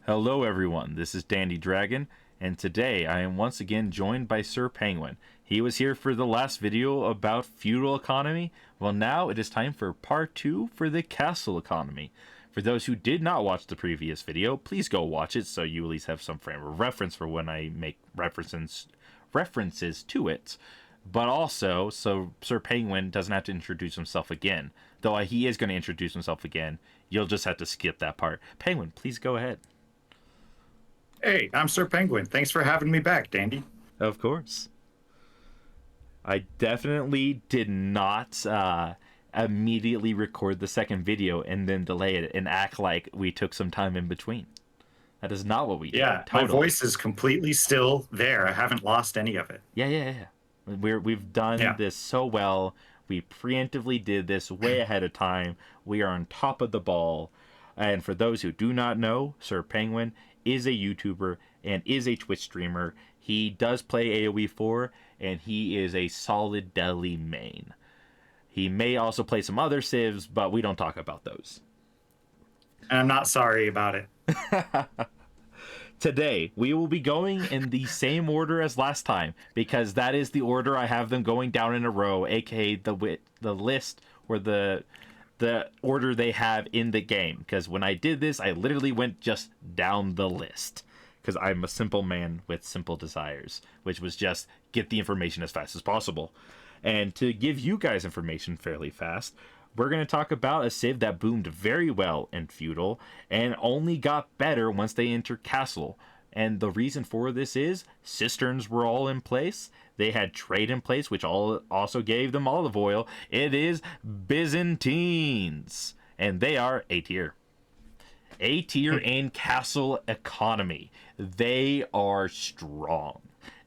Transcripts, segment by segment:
Hello everyone, this is Dandy Dragon, and today I am once again joined by Sir Pengwin. He was here for the last video about feudal economy. Well, now it is time for part 2 for the castle economy. For those who did not watch the previous video, please go watch it so you at least have some frame of reference for when I make references to it. But also, so Sir Pengwin doesn't have to introduce himself again. Though he is going to introduce himself again, you'll just have to skip that part. Penguin, please go ahead. Hey, I'm Sir Pengwin. Thanks for having me back, Dandy. Of course. I definitely did not immediately record the second video and then delay it and act like we took some time in between. That is not what we did. Yeah, Totally. my voice is completely still there. I haven't lost any of it. Yeah. We've done this so well. We preemptively did this way ahead of time. We are on top of the ball. And for those who do not know, Sir Pengwin is a YouTuber and is a Twitch streamer. He does play AoE 4, and he is a solid Deli main. He may also play some other civs, but we don't talk about those. And I'm not sorry about it. Today, we will be going in the same order as last time, because that is the order I have them going down in a row, aka the list or the order they have in the game. Because when I did this, I literally went just down the list. Because I'm a simple man with simple desires, which was just get the information as fast as possible. And to give you guys information fairly fast, we're going to talk about a civ that boomed very well in feudal and only got better once they entered castle. And the reason for this is cisterns were all in place. They had trade in place, which also gave them olive oil. It is Byzantines, and they are A tier. A tier in castle economy. They are strong.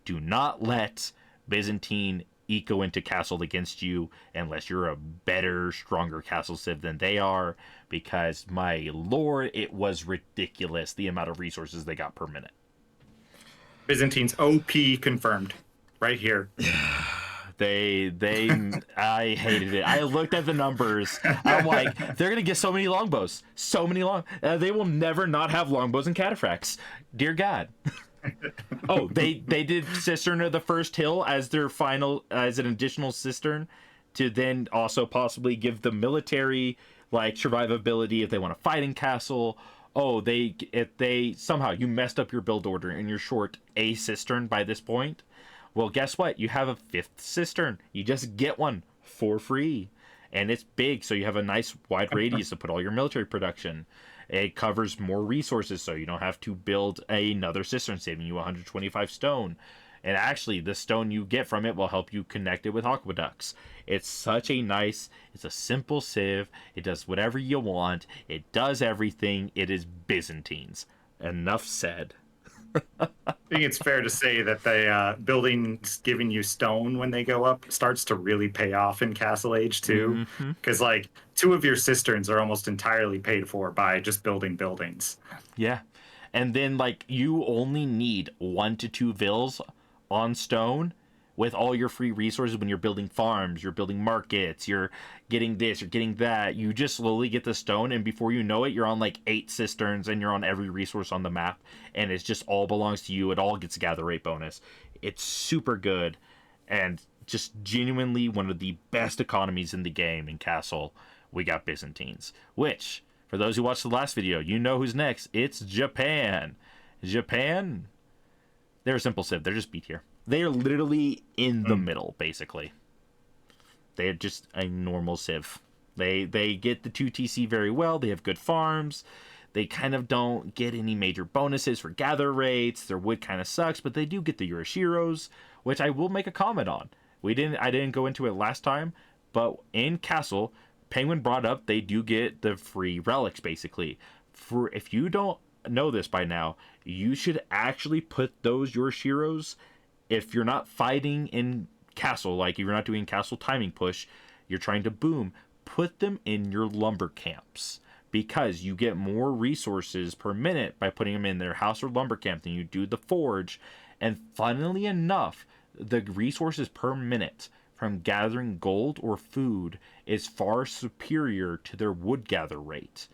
Do not let Byzantine eco into castle against you unless you're a better, stronger castle civ than they are, because my lord, it was ridiculous the amount of resources they got per minute. Byzantines OP confirmed right here. I hated it. I looked at the numbers. I'm like, they're gonna get so many longbows, they will never not have longbows and cataphracts. Dear God. Oh, they did Cistern of the First Hill as their final, as an additional cistern, to then also possibly give the military like survivability if they want to fight in castle. Oh, if they somehow you messed up your build order and you're short a cistern by this point, well, guess what? You have a 5th cistern. You just get one for free, and it's big, so you have a nice wide radius to put all your military production. It covers more resources, so you don't have to build another cistern, saving you 125 stone. And actually, the stone you get from it will help you connect it with aqueducts. It's a simple civ. It does whatever you want. It does everything. It is Byzantines. Enough said. I think it's fair to say that the buildings giving you stone when they go up starts to really pay off in Castle Age too, because like 2 of your cisterns are almost entirely paid for by just building buildings. Yeah, and then like you only need 1 to 2 vills on stone with all your free resources when you're building farms, you're building markets, you're getting this, you're getting that. You just slowly get the stone, and before you know it, you're on like 8 cisterns, and you're on every resource on the map, and it's just all belongs to you. It all gets a gather rate bonus. It's super good, and just genuinely one of the best economies in the game in Castle. We got Byzantines, which, for those who watched the last video, you know who's next. It's Japan. Japan, they're a simple civ. They're just B tier. They are literally in the middle, basically. They're just a normal civ. They get the 2 TC very well. They have good farms. They kind of don't get any major bonuses for gather rates. Their wood kind of sucks, but they do get the Yurashiros, which I will make a comment on. I didn't go into it last time, but in Castle, Penguin brought up they do get the free relics, basically. If you don't know this by now, you should actually put those Yurashiros, if you're not fighting in castle, like if you're not doing castle timing push, you're trying to boom, put them in your lumber camps, because you get more resources per minute by putting them in their house or lumber camp than you do the forge. And funnily enough, the resources per minute from gathering gold or food is far superior to their wood gather rate,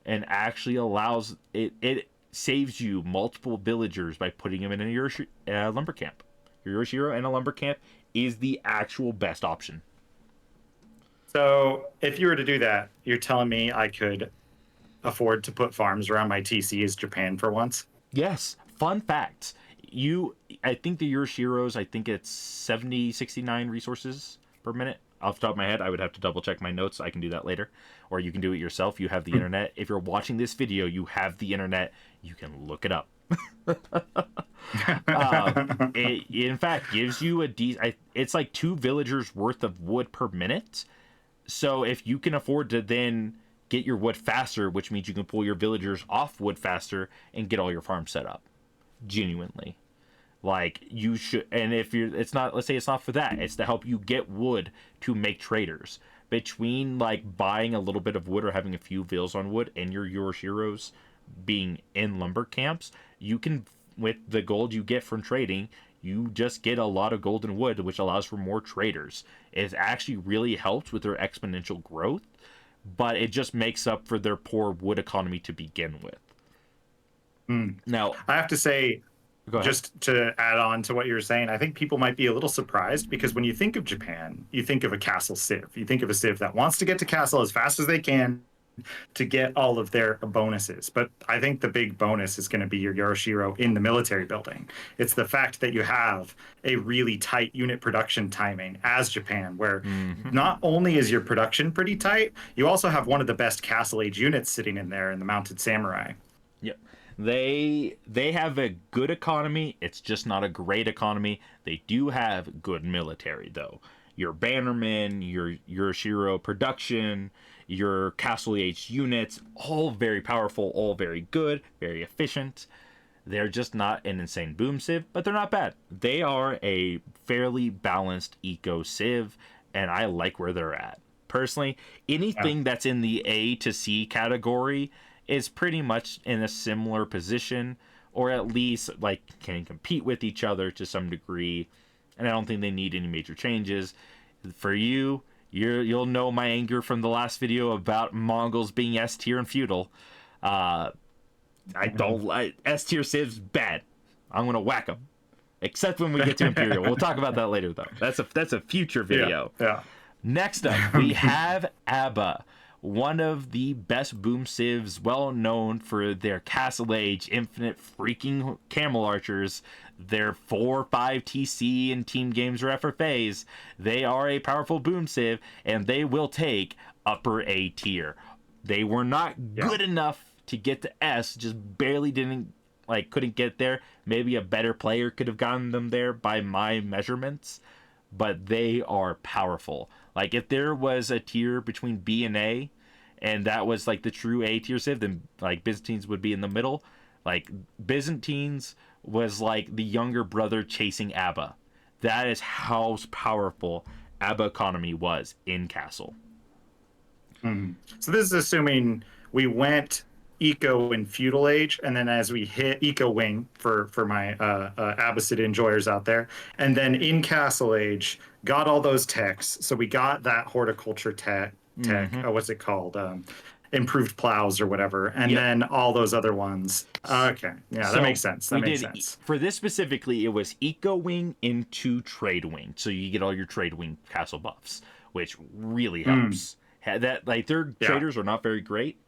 and actually allows it saves you multiple villagers by putting them in your lumber camp. Your Yoshiro and a lumber camp is the actual best option. So if you were to do that, you're telling me I could afford to put farms around my TC as Japan for once? Yes. Fun fact. I think the Yoshiros, I think it's 70, 69 resources per minute. Off the top of my head, I would have to double check my notes. I can do that later. Or you can do it yourself. You have the internet. If you're watching this video, you have the internet. You can look it up. It in fact gives you it's like 2 villagers worth of wood per minute. So if you can afford to then get your wood faster, which means you can pull your villagers off wood faster and get all your farms set up. Genuinely. Like you should, and if you're, it's not, let's say it's not for that, it's to help you get wood to make traders. Between like buying a little bit of wood or having a few vills on wood and your Yoroshiros being in lumber camps, you can, with the gold you get from trading, you just get a lot of gold and wood, which allows for more traders. It actually really helps with their exponential growth, but it just makes up for their poor wood economy to begin with. Now, I have to say, go ahead. just to add on to what you were saying, I think people might be a little surprised because when you think of Japan, you think of a castle civ. You think of a civ that wants to get to castle as fast as they can to get all of their bonuses. But I think the big bonus is going to be your Yoroshiro in the military building. It's the fact that you have a really tight unit production timing as Japan, where not only is your production pretty tight, you also have one of the best castle age units sitting in there in the mounted samurai. Yep. They have a good economy. It's just not a great economy. They do have good military though. Your bannermen, your Shiro production, your castle age units, all very powerful, all very good, very efficient. They're just not an insane boom civ, but they're not bad. They are a fairly balanced eco civ, and I like where they're at. Personally, anything that's in the A to C category is pretty much in a similar position, or at least like can compete with each other to some degree, and I don't think they need any major changes. For you'll know my anger from the last video about Mongols being S tier and feudal. I don't like S tier civs. Bad. I'm gonna whack them, except when we get to Imperial. We'll talk about that later though. That's a future video. Yeah. Next up, we have ABBA, one of the best boom civs, well known for their Castle Age infinite freaking camel archers, their 4-5 TC and team games or FFAs. They are a powerful boom civ, and they will take upper A tier. They were not good enough to get to S, just barely couldn't get there. Maybe a better player could have gotten them there by my measurements, but they are powerful. Like if there was a tier between B and A, and that was like the true A tier civ, then like Byzantines would be in the middle. Like Byzantines was like the younger brother chasing ABBA. That is how powerful ABBA economy was in Castle. So this is assuming we went eco in feudal age, and then as we hit eco wing for my Abbasid enjoyers out there, and then in castle age got all those techs. So we got that horticulture tech, what's it called, improved plows or whatever, and then all those other ones. Okay, yeah, that makes sense. That makes sense. For this specifically, it was eco wing into trade wing, so you get all your trade wing castle buffs, which really helps. That like their traders are not very great.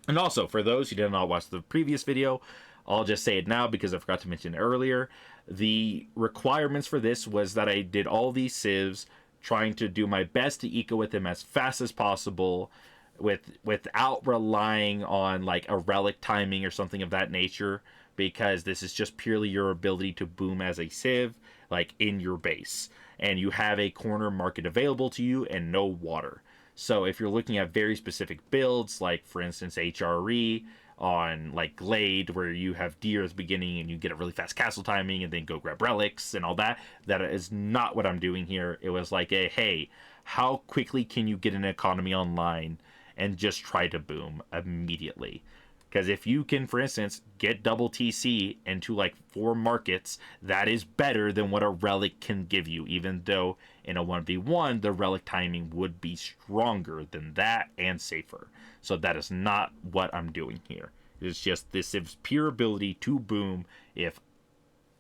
And also, for those who did not watch the previous video, I'll just say it now because I forgot to mention it earlier. The requirements for this was that I did all these civs, trying to do my best to eco with them as fast as possible, without relying on like a relic timing or something of that nature, because this is just purely your ability to boom as a civ, like in your base. And you have a corner market available to you and no water. So if you're looking at very specific builds, like for instance HRE on like Glade, where you have deer at the beginning and you get a really fast castle timing and then go grab relics and all that, that is not what I'm doing here. It was like hey, how quickly can you get an economy online and just try to boom immediately? Because if you can, for instance, get double TC into like 4 markets, that is better than what a relic can give you, even though in a 1v1, the relic timing would be stronger than that and safer. So that is not what I'm doing here. It's just the civ's pure ability to boom if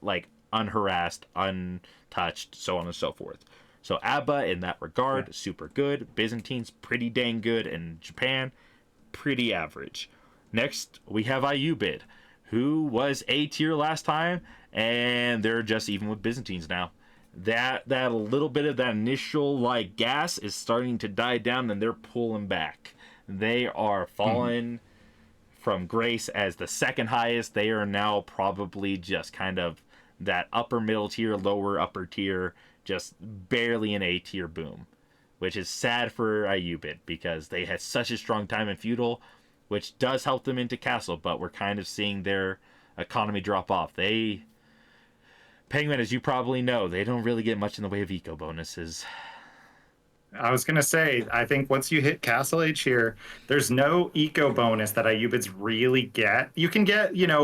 like unharassed, untouched, so on and so forth. So ABBA in that regard, super good. Byzantines pretty dang good, and Japan pretty average. Next we have Ayubid, who was A tier last time, and they're just even with Byzantines now. That a little bit of that initial like gas is starting to die down, and they're pulling back. They are falling from grace as the second highest. They are now probably just kind of that upper middle tier, lower upper tier, just barely an A tier boom, which is sad for Ayubid because they had such a strong time in feudal, which does help them into castle, but we're kind of seeing their economy drop off. Penguin, as you probably know, they don't really get much in the way of eco bonuses. I was gonna say, I think once you hit Castle Age here, there's no eco bonus that Ayubids really get. You can get, your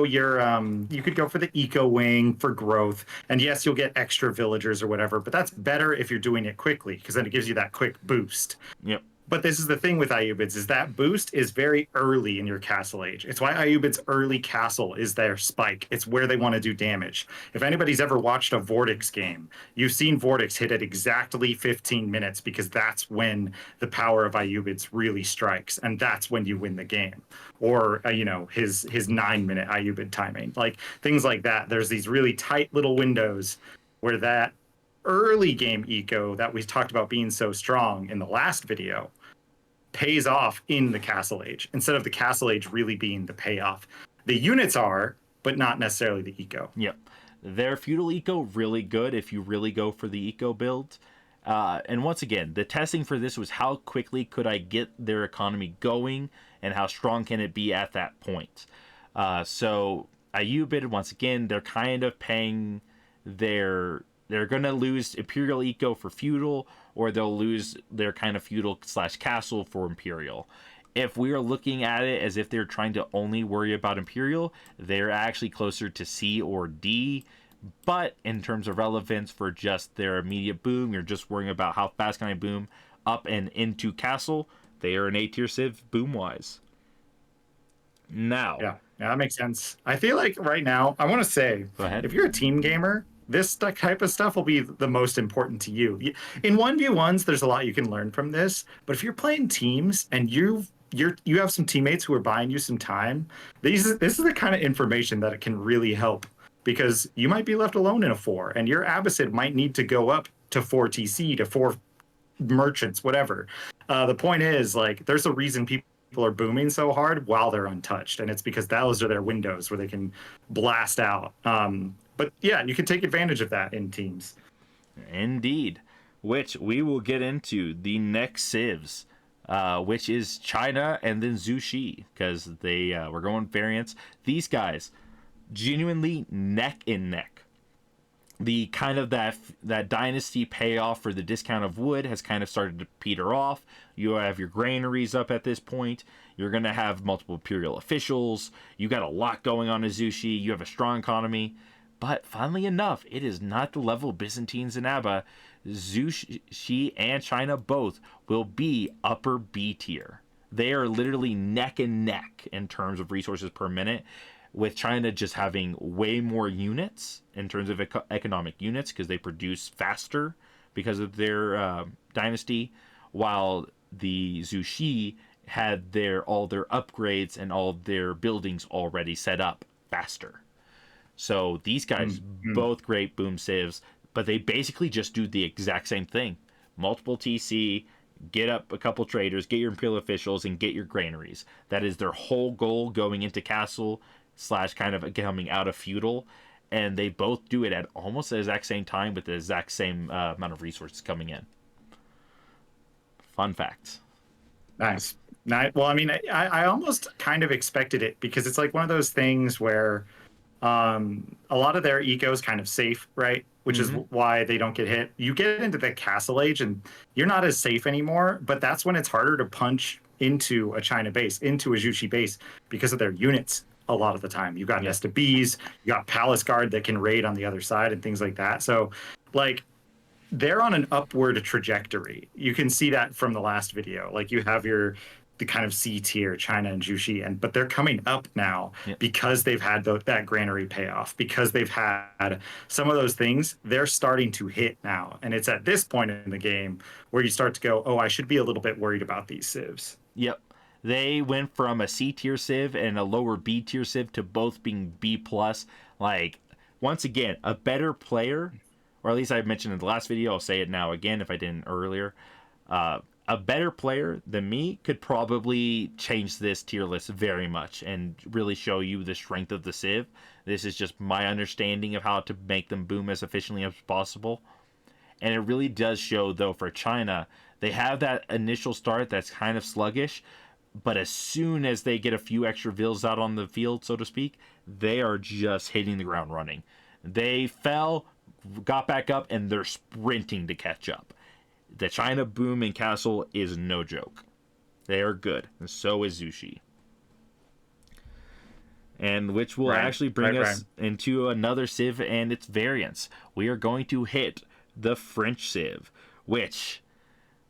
you could go for the eco wing for growth, and yes, you'll get extra villagers or whatever, but that's better if you're doing it quickly, because then it gives you that quick boost. Yep. But this is the thing with Ayubids, is that boost is very early in your castle age. It's why Ayubid's early castle is their spike. It's where they want to do damage. If anybody's ever watched a Vortex game, you've seen Vortex hit at exactly 15 minutes because that's when the power of Ayubids really strikes, and that's when you win the game. Or, his 9-minute Ayubid timing. Like, things like that. There's these really tight little windows where that early game eco that we talked about being so strong in the last video pays off in the castle age instead of the castle age really being the payoff. The units are, but not necessarily the eco. Yep. Their feudal eco really good if you really go for the eco build. And once again, the testing for this was how quickly could I get their economy going and how strong can it be at that point. So Ayubid, once again, they're kind of paying they're going to lose Imperial Eco for Feudal, or they'll lose their kind of Feudal / Castle for Imperial. If we are looking at it as if they're trying to only worry about Imperial, they're actually closer to C or D. But in terms of relevance for just their immediate boom, you're just worrying about how fast can I boom up and into Castle, they are an A tier civ boom-wise. Now. Yeah, that makes sense. I feel like right now, I want to say, if you're a team gamer, this type of stuff will be the most important to you. In 1v1s, there's a lot you can learn from this, but if you're playing teams and you have some teammates who are buying you some time, this is the kind of information that it can really help, because you might be left alone in a 4, and your Abbasid might need to go up to 4 TC, to 4 merchants, whatever. The point is, like, there's a reason people are booming so hard while they're untouched, and it's because those are their windows where they can blast out. But yeah, you can take advantage of that in teams. Indeed. Which we will get into the next civs, which is China and then Zhu Xi, because they were going variants. These guys, genuinely neck and neck. The kind of that dynasty payoff for the discount of wood has kind of started to peter off. You have your granaries up at this point. You're going to have multiple imperial officials. You got a lot going on in Zhu Xi. You have a strong economy. But funnily enough, it is not the level of Byzantines and Abba. Zhu Xi and China both will be upper B tier. They are literally neck and neck in terms of resources per minute, with China just having way more units in terms of economic units because they produce faster because of their dynasty, while the Zhu Xi had all their upgrades and all their buildings already set up faster. So these guys, both great boom civs, but they basically just do the exact same thing. Multiple TC, get up a couple traders, get your imperial officials, and get your granaries. That is their whole goal going into castle / kind of coming out of feudal. And they both do it at almost the exact same time with the exact same amount of resources coming in. Fun facts. Nice. Well, I mean, I almost kind of expected it, because it's like one of those things where a lot of their eco is kind of safe, right? Which is why they don't get hit. You get into the castle age and you're not as safe anymore, but that's when it's harder to punch into a China base, into a Zhu Xi base, because of their units a lot of the time. You got Nest of Bees, you got Palace Guard that can raid on the other side and things like that. So, like, they're on an upward trajectory. You can see that from the last video. Like, you have the kind of C tier, China and Jushi, but they're coming up now Yep. because they've had that granary payoff, because they've had some of those things. They're starting to hit now, and it's at this point in the game where you start to go, oh, I should be a little bit worried about these civs. Yep. They went from a C tier civ and a lower B tier civ to both being B plus. Like, once again, a better player, or at least I mentioned in the last video, I'll say it now again if I didn't earlier. A better player than me could probably change this tier list very much and really show you the strength of the civ. This is just my understanding of how to make them boom as efficiently as possible. And it really does show, though, for China, they have that initial start that's kind of sluggish, but as soon as they get a few extra vills out on the field, so to speak, they are just hitting the ground running. They fell, got back up, and they're sprinting to catch up. The China boom in Castle is no joke. They are good, and so is Zushi. And which will actually bring us into another civ and its variants. We are going to hit the French civ, which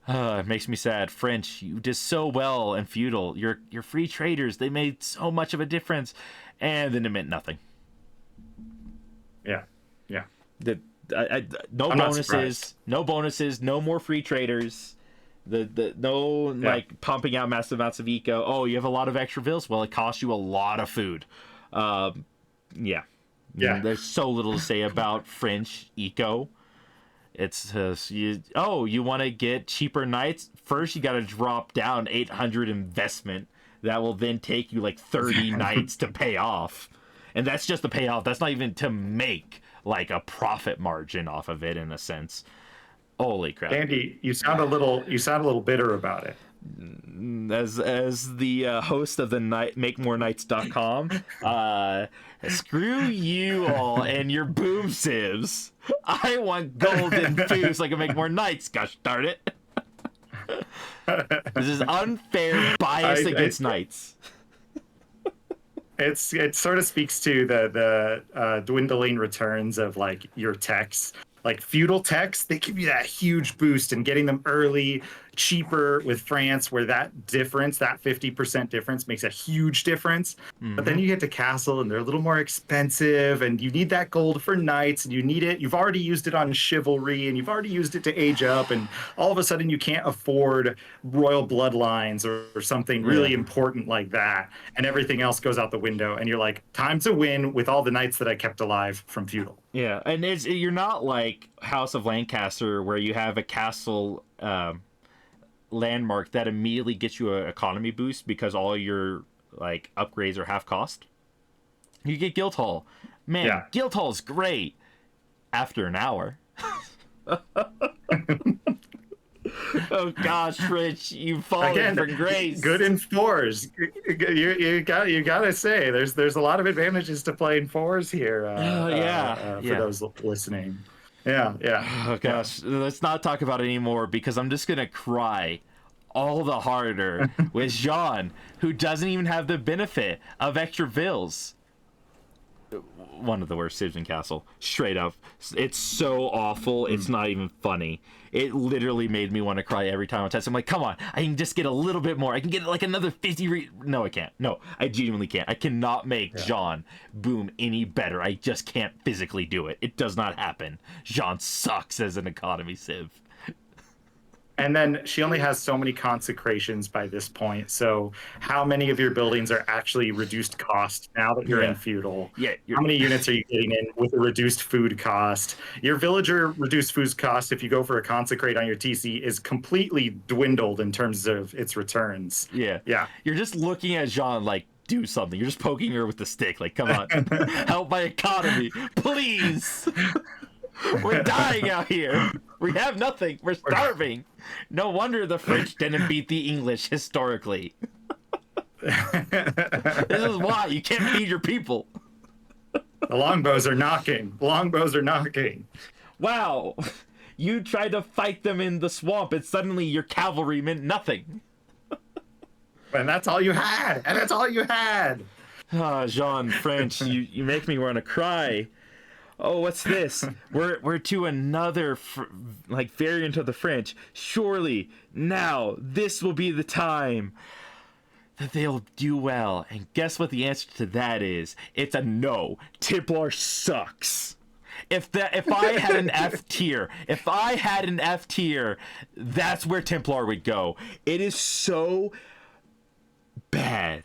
it makes me sad. French, you did so well in feudal. Your free traders, they made so much of a difference, and then it meant nothing. Yeah. No bonuses, no more free traders. Like pumping out massive amounts of eco. Oh, you have a lot of extra vills. Well, it costs you a lot of food. Yeah. There's so little to say about French eco. It's you want to get cheaper knights? First, you got to drop down 800 investment. That will then take you like 30 knights to pay off, and that's just the payoff. That's not even to make like a profit margin off of it in a sense. Holy crap, Andy, you sound a little bitter about it. As the host of the MakeMoreKnights.com, screw you all and your boom civs. I want gold and food so I can make more knights. Gosh darn it! This is unfair bias against knights. It sort of speaks to the dwindling returns of like your techs. Like feudal techs, they give you that huge boost, and getting them early, cheaper with France, where that difference, that 50% difference makes a huge difference. Mm-hmm. But then you get to Castle and they're a little more expensive, and you need that gold for knights, and you need it. You've already used it on chivalry, and you've already used it to age up, and all of a sudden you can't afford royal bloodlines or something really important like that. And everything else goes out the window, and you're like, time to win with all the knights that I kept alive from feudal. Yeah, and you're not like House of Lancaster where you have a castle landmark that immediately gets you an economy boost because all your like upgrades are half cost. You get Guildhall. Man, Guildhall's great after an hour. Oh gosh, Rich, you've fallen from grace. Good in fours. You gotta say there's a lot of advantages to playing fours here. For those listening. Yeah. Oh gosh, let's not talk about it anymore because I'm just gonna cry all the harder with Jean, who doesn't even have the benefit of extra vills. One of the worst civs in Castle, straight up. It's so awful. It's not even funny. It literally made me want to cry every time I test. I'm like, come on, I can just get a little bit more. I can get like another 50. No, I can't. No, I genuinely can't. I cannot make Jean boom any better. I just can't physically do it. It does not happen. Jean sucks as an economy civ. And then she only has so many consecrations by this point. So how many of your buildings are actually reduced cost now that you're in feudal? Yeah. How many units are you getting in with a reduced food cost? Your villager reduced food cost, if you go for a consecrate on your TC, is completely dwindled in terms of its returns. Yeah. You're just looking at Jean like, do something. You're just poking her with the stick. Like, come on, help my economy, please. We're dying out here. We have nothing. We're starving. No wonder the French didn't beat the English historically. This is why you can't feed your people. The longbows are knocking. Wow. You tried to fight them in the swamp and suddenly your cavalry meant nothing. And that's all you had. Ah, Jean, French, you make me want to cry. Oh, what's this? We're to another variant of the French. Surely now this will be the time. that they'll do well. And guess what the answer to that is? It's a no. Templar sucks. If I had an F tier, that's where Templar would go. It is so bad.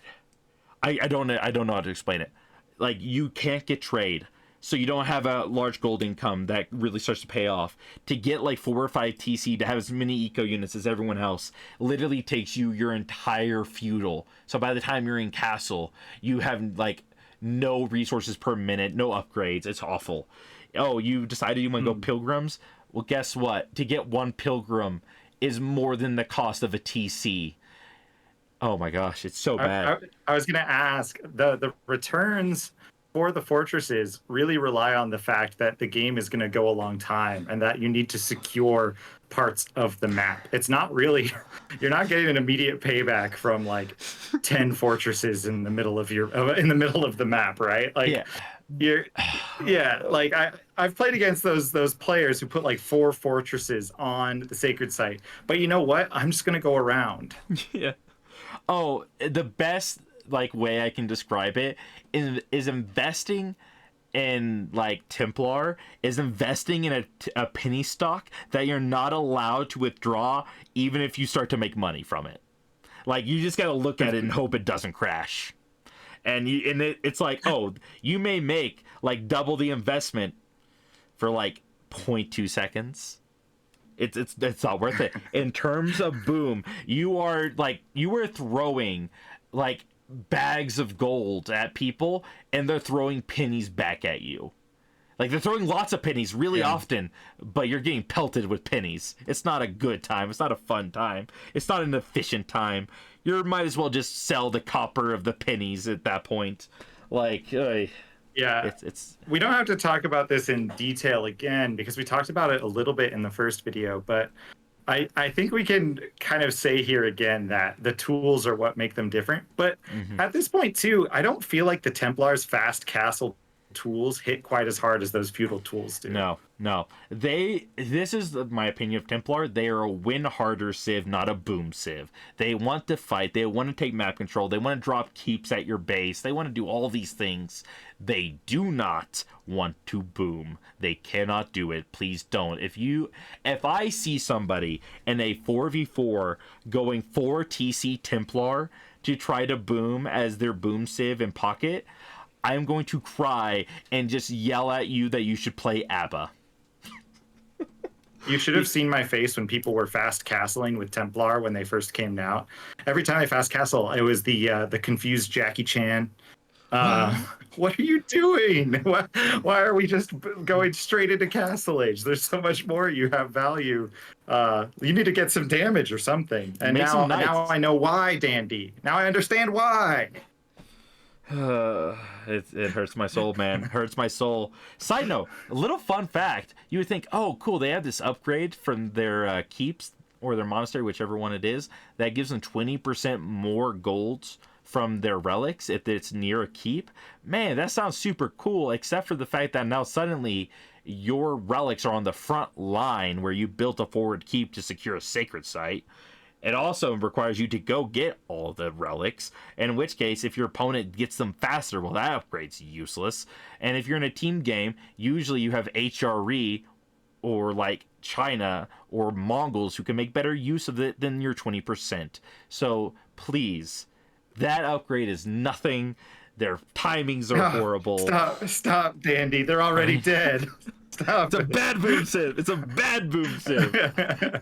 I don't know how to explain it. Like, you can't get trade, so you don't have a large gold income that really starts to pay off. To get like 4 or 5 TC to have as many eco units as everyone else literally takes you your entire feudal. So by the time you're in castle, you have like no resources per minute, no upgrades. It's awful. Oh, you decided you want to go pilgrims? Well, guess what? To get 1 pilgrim is more than the cost of a TC. Oh my gosh, it's so bad. I was going to ask, the returns for the fortresses really rely on the fact that the game is going to go a long time and that you need to secure parts of the map. It's not really, you're not getting an immediate payback from like 10 fortresses in the middle of the map, right? Like, like I've played against those players who put like 4 fortresses on the sacred site, but you know what? I'm just going to go around. Yeah. Oh, the best like way I can describe it is investing in like Templar is investing in a penny stock that you're not allowed to withdraw even if you start to make money from it. Like, you just got to look at it and hope it doesn't crash. And it's like, oh, you may make like double the investment for like 0.2 seconds. It's not worth it. In terms of boom, you are throwing like bags of gold at people, and they're throwing pennies back at you. Like, they're throwing lots of pennies really often, but you're getting pelted with pennies. It's not a good time. It's not a fun time. It's not an efficient time. You might as well just sell the copper of the pennies at that point. Like, yeah, it's we don't have to talk about this in detail again because we talked about it a little bit in the first video, but I think we can kind of say here again that the tools are what make them different. But at this point too, I don't feel like the Templars' fast castle tools hit quite as hard as those feudal tools do. No. This is my opinion of Templar. They are a win harder civ, not a boom civ. They want to fight. They want to take map control. They want to drop keeps at your base. They want to do all these things. They do not want to boom. They cannot do it. Please don't. If I see somebody in a 4v4 going 4 TC Templar to try to boom as their boom civ in pocket, I'm going to cry and just yell at you that you should play ABBA. You should have seen my face when people were fast castling with Templar when they first came out. Every time I fast castle, it was the confused Jackie Chan. What are you doing? Why are we just going straight into Castle Age? There's so much more. You have value. You need to get some damage or something. And now I know why, Dandy. Now I understand why. It hurts my soul, man. Hurts my soul. Side note, a little fun fact. You would think, oh, cool, they have this upgrade from their keeps or their monastery, whichever one it is, that gives them 20% more golds from their relics if it's near a keep. Man, that sounds super cool, except for the fact that now suddenly your relics are on the front line where you built a forward keep to secure a sacred site. It also requires you to go get all the relics, in which case, if your opponent gets them faster, well, that upgrade's useless. And if you're in a team game, usually you have HRE or like China or Mongols who can make better use of it than your 20%. So please, that upgrade is nothing. Their timings are horrible. Stop, Dandy. They're already dead. Stop. It's a bad boom civ. It's a bad boom civ.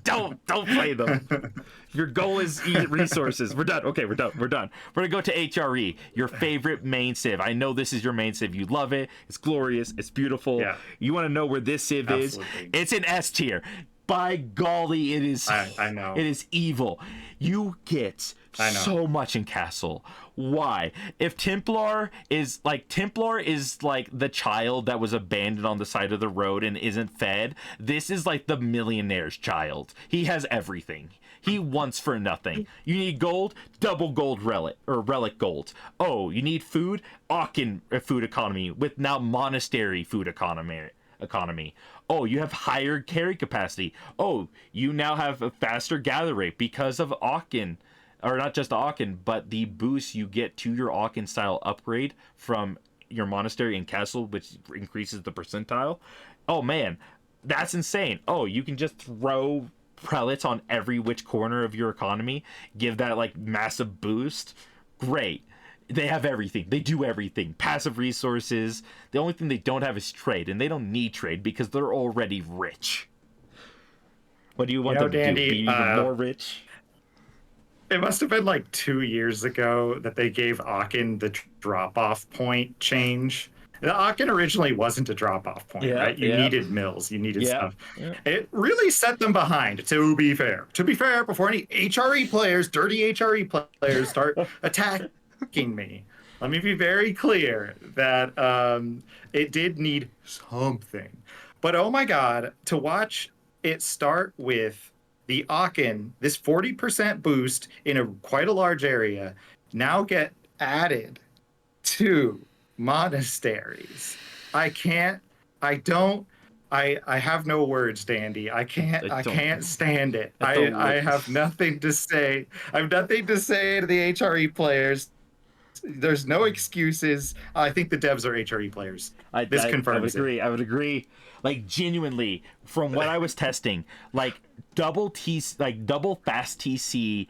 Don't play them. Your goal is eat resources. We're done. Okay, we're done. We're gonna go to HRE, your favorite main civ. I know this is your main civ. You love it. It's glorious. It's beautiful. Yeah. You want to know where this civ is? It's an S tier. By golly, it is. I know. It is evil. You get so much in Castle. Why? If Templar is like the child that was abandoned on the side of the road and isn't fed, this is like the millionaire's child. He has everything. He wants for nothing. You need gold, double gold relic or relic gold. Oh, you need food, Aachen food economy with now monastery food economy. Oh, you have higher carry capacity. Oh, you now have a faster gather rate because of Aachen or not just the Aachen, but the boost you get to your Aachen style upgrade from your monastery and castle, which increases the percentile. Oh man, that's insane. Oh, you can just throw prelates on every which corner of your economy, give that like massive boost. Great. They have everything. They do everything. Passive resources. The only thing they don't have is trade, and they don't need trade because they're already rich. What do you want them to Dandy, do? Be even more rich? it must have been like 2 years ago that they gave Aachen the drop-off point change. The Aachen originally wasn't a drop-off point, right? You needed mills, you needed stuff. Yeah. It really set them behind, to be fair. To be fair, before any HRE players, dirty HRE players start attacking me, let me be very clear that it did need something. But oh my God, to watch it start with the Aachen, this 40% boost in a quite a large area, now get added to monasteries. I have no words, Dandy. I can't stand it. I have nothing to say. I have nothing to say to the HRE players. There's no excuses. I think the devs are HRE players. This confirms it. I would agree. Like genuinely, from what I was testing, like double fast TC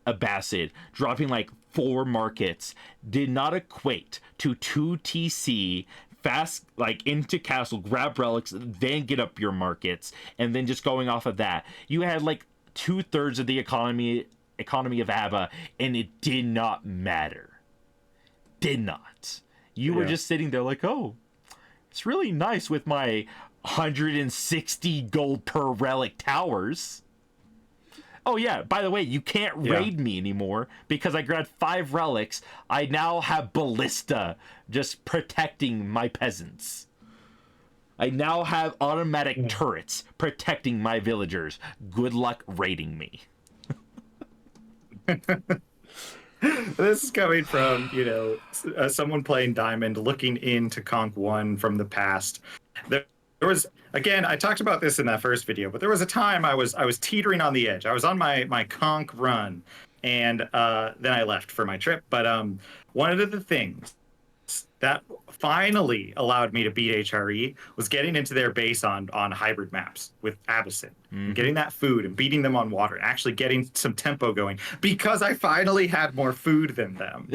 Abbasid dropping like 4 markets did not equate to 2 TC fast like into castle, grab relics, then get up your markets, and then just going off of that. You had like 2/3 of the economy of ABBA, and it did not matter. Did not. You were just sitting there like, oh, it's really nice with my 160 gold per relic towers. Oh yeah, by the way, you can't raid me anymore because I grabbed 5 relics. I now have ballista just protecting my peasants. I now have automatic turrets protecting my villagers. Good luck raiding me. This is coming from, someone playing Diamond, looking into Conk 1 from the past. There was, again, I talked about this in that first video, but there was a time I was teetering on the edge. I was on my Conk run, and then I left for my trip. But one of the things that finally allowed me to beat HRE was getting into their base on hybrid maps with Abbasid, getting that food and beating them on water, and actually getting some tempo going because I finally had more food than them.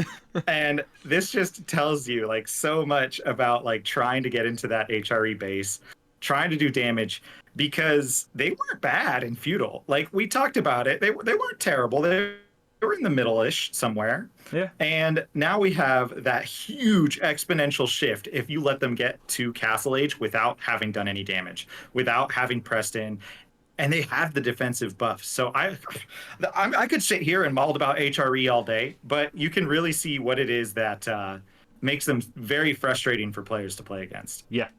And this just tells you like so much about like trying to get into that HRE base, trying to do damage, because they weren't bad in feudal. Like we talked about it, they weren't terrible. They were in the middle-ish somewhere. Yeah. And now we have that huge exponential shift if you let them get to Castle Age without having done any damage, without having pressed in. And they have the defensive buffs. So I could sit here and maul about HRE all day, but you can really see what it is that makes them very frustrating for players to play against. Yeah.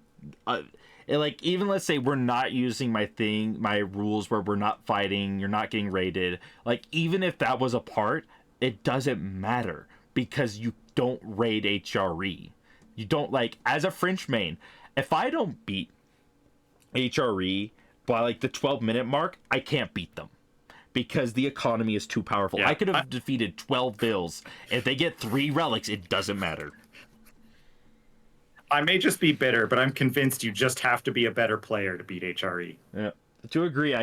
Like, even let's say we're not using my rules where we're not fighting, you're not getting raided. Like, even if that was a part, it doesn't matter because you don't raid HRE. You don't, like, as a French main, if I don't beat HRE by like the 12-minute mark, I can't beat them because the economy is too powerful. Yeah, I could have defeated 12 vills. If they get 3 relics, it doesn't matter. I may just be bitter, but I'm convinced you just have to be a better player to beat HRE. Yeah, to agree.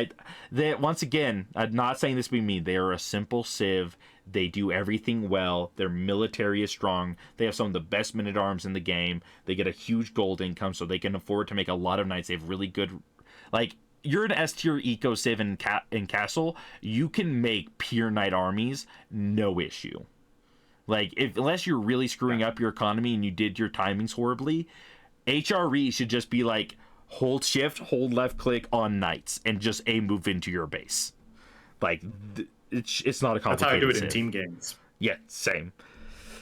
Once again, I'm not saying this to be mean. They are a simple civ. They do everything well. Their military is strong. They have some of the best men-at-arms in the game. They get a huge gold income, so they can afford to make a lot of knights. They have really good, like, you're an S tier eco civ in Castle, you can make pure knight armies, no issue. Like, unless you're really screwing up your economy and you did your timings horribly, HRE should just be like, hold shift, hold left click on knights, and just move into your base. Like, it's not a complicated That's how I do it in civ. team games. Yeah, same.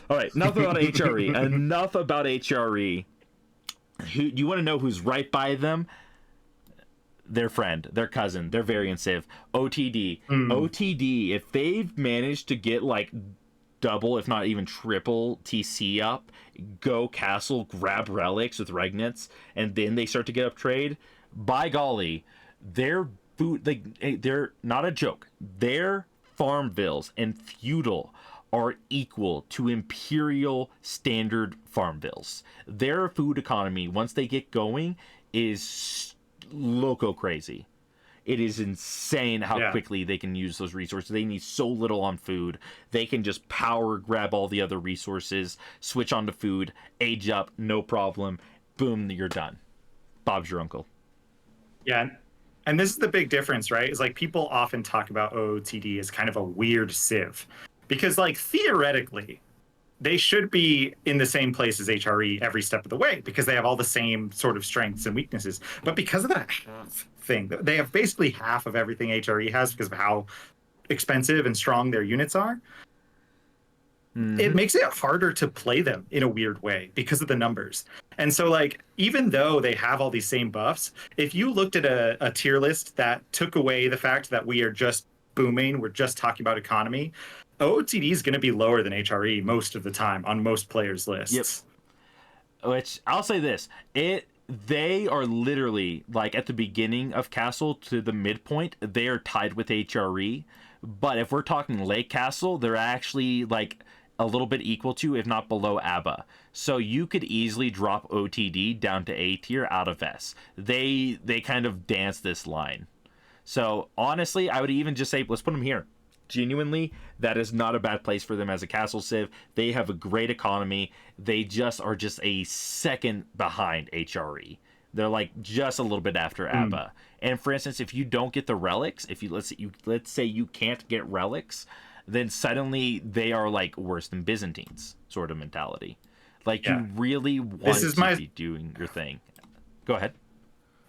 All right, enough about HRE. Enough about HRE. You want to know who's right by them? Their friend, their cousin, their variant civ, OTD. OTD, if they've managed to get, like, double, if not even triple TC up, go castle, grab relics with regnants, and then they start to get up trade, by golly, their food, like, they're not a joke. Their farmvilles and feudal are equal to imperial standard farmvilles. Their food economy, once they get going, is loco crazy. It is insane how quickly they can use those resources. They need so little on food. They can just power grab all the other resources, switch onto food, age up, no problem. Boom, you're done. Bob's your uncle. Yeah. And this is the big difference, right? Is like people often talk about OOTD as kind of a weird civ. Because like theoretically, they should be in the same place as HRE every step of the way because they have all the same sort of strengths and weaknesses. But because of that half thing, they have basically half of everything HRE has because of how expensive and strong their units are. It makes it harder to play them in a weird way because of the numbers. And so like, even though they have all these same buffs, if you looked at a tier list that took away the fact that we are just booming, we're just talking about economy, OOTD is going to be lower than HRE most of the time on most players' lists. Yep. Which I'll say this, they are literally like at the beginning of Castle to the midpoint, they are tied with HRE. But if we're talking late Castle, they're actually like a little bit equal to, if not below, ABBA. So you could easily drop OTD down to A tier out of S. They kind of dance this line. So honestly, I would even just say, let's put them here. Genuinely, that is not a bad place for them as a castle civ. They have a great economy. They just are just a second behind HRE. They're like just a little bit after ABBA. And for instance, if you don't get the relics, if you let's say you can't get relics, then suddenly they are like worse than Byzantines sort of mentality. Like you really want to be doing your thing. Go ahead.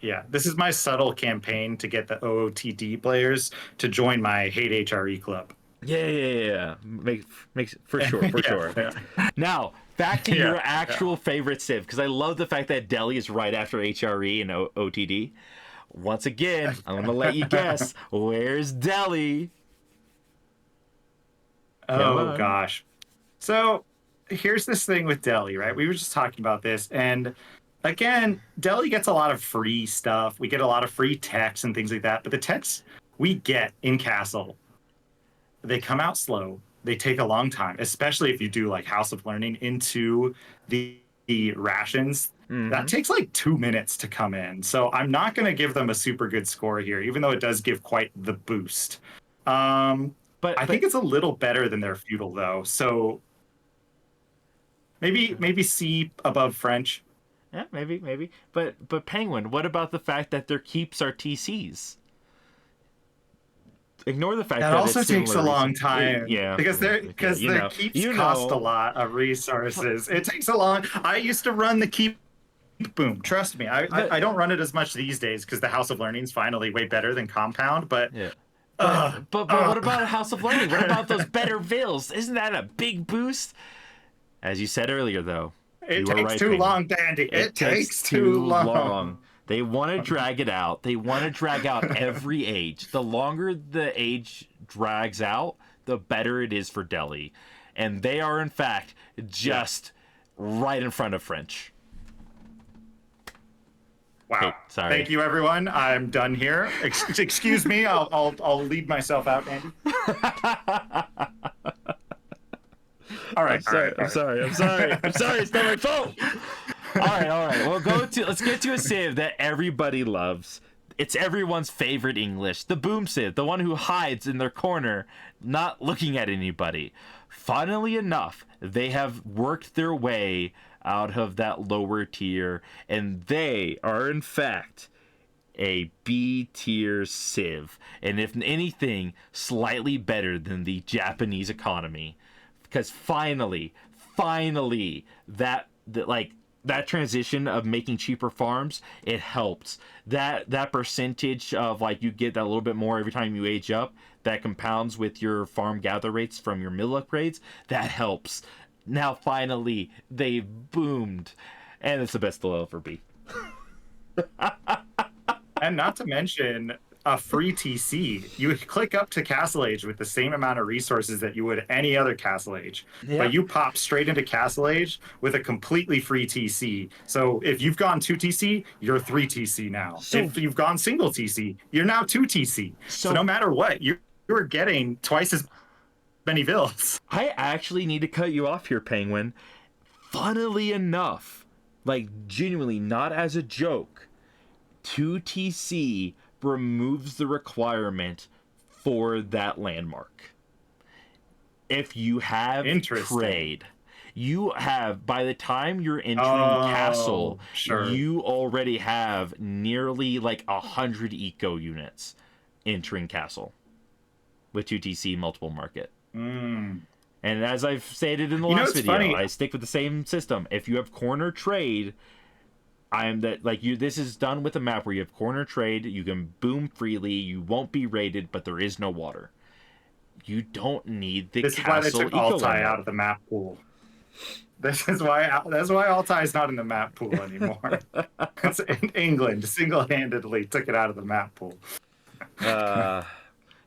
Yeah, this is my subtle campaign to get the OOTD players to join my Hate HRE club. Yeah. Makes for sure, sure. Yeah. Now, back to your actual favorite civ, because I love the fact that Delhi is right after HRE and OTD. Once again, I'm going to let you guess. Where's Delhi? Oh, gosh. So here's this thing with Delhi, right? We were just talking about this, and again, Delhi gets a lot of free stuff. We get a lot of free techs and things like that. But the techs we get in Castle, they come out slow. They take a long time, especially if you do like House of Learning into the rations. That takes like 2 minutes to come in. So I'm not going to give them a super good score here, even though it does give quite the boost. But I think it's a little better than their feudal, though. So maybe C above French. Yeah, maybe. But Penguin, what about the fact that their keeps are TCs? Ignore the fact that also takes a long time. Because their keeps cost a lot of resources. It takes a long. I used to run the keep boom. Trust me, I don't run it as much these days because the House of Learning is finally way better than Compound. But but what about House of Learning? What about those better vills? Isn't that a big boost? As you said earlier, though. It takes too long, Dandy. It takes too long. They want to drag it out. They want to drag out every age. The longer the age drags out, the better it is for Delhi. And they are, in fact, just right in front of French. Wow. Hey, sorry. Thank you, everyone. I'm done here. Excuse me. I'll lead myself out, Andy. All right. I'm sorry. It's not my fault. All right. Let's get to a civ that everybody loves. It's everyone's favorite English, the boom civ, the one who hides in their corner, not looking at anybody. Funnily enough, they have worked their way out of that lower tier, and they are in fact a B tier civ, and if anything, slightly better than the Japanese economy. Because finally, that transition of making cheaper farms, it helps. That percentage of like you get that little bit more every time you age up, that compounds with your farm gather rates from your mill upgrades, that helps. Now finally, they boomed. And it's the best they'll ever be. And not to mention a free TC. You click up to Castle Age with the same amount of resources that you would any other Castle Age. Yeah. But you pop straight into Castle Age with a completely free TC. So if you've gone 2 TC, you're 3 TC now. If you've gone single TC, you're now 2 TC. So no matter what, you're were getting twice as many vills. I actually need to cut you off here, Penguin. Funnily enough, like genuinely, not as a joke, 2TC removes the requirement for that landmark. If you have trade, you have, by the time you're entering castle, you already have nearly like 100 eco units entering castle with 2TC multiple market. And as I've stated in the last video, funny? I stick with the same system. If you have corner trade, this is done with a map where you have corner trade, you can boom freely, you won't be raided, but there is no water. You don't need the castle. This is why they took Altai out of the map pool. That's why Altai is not in the map pool anymore. It's in England single-handedly took it out of the map pool.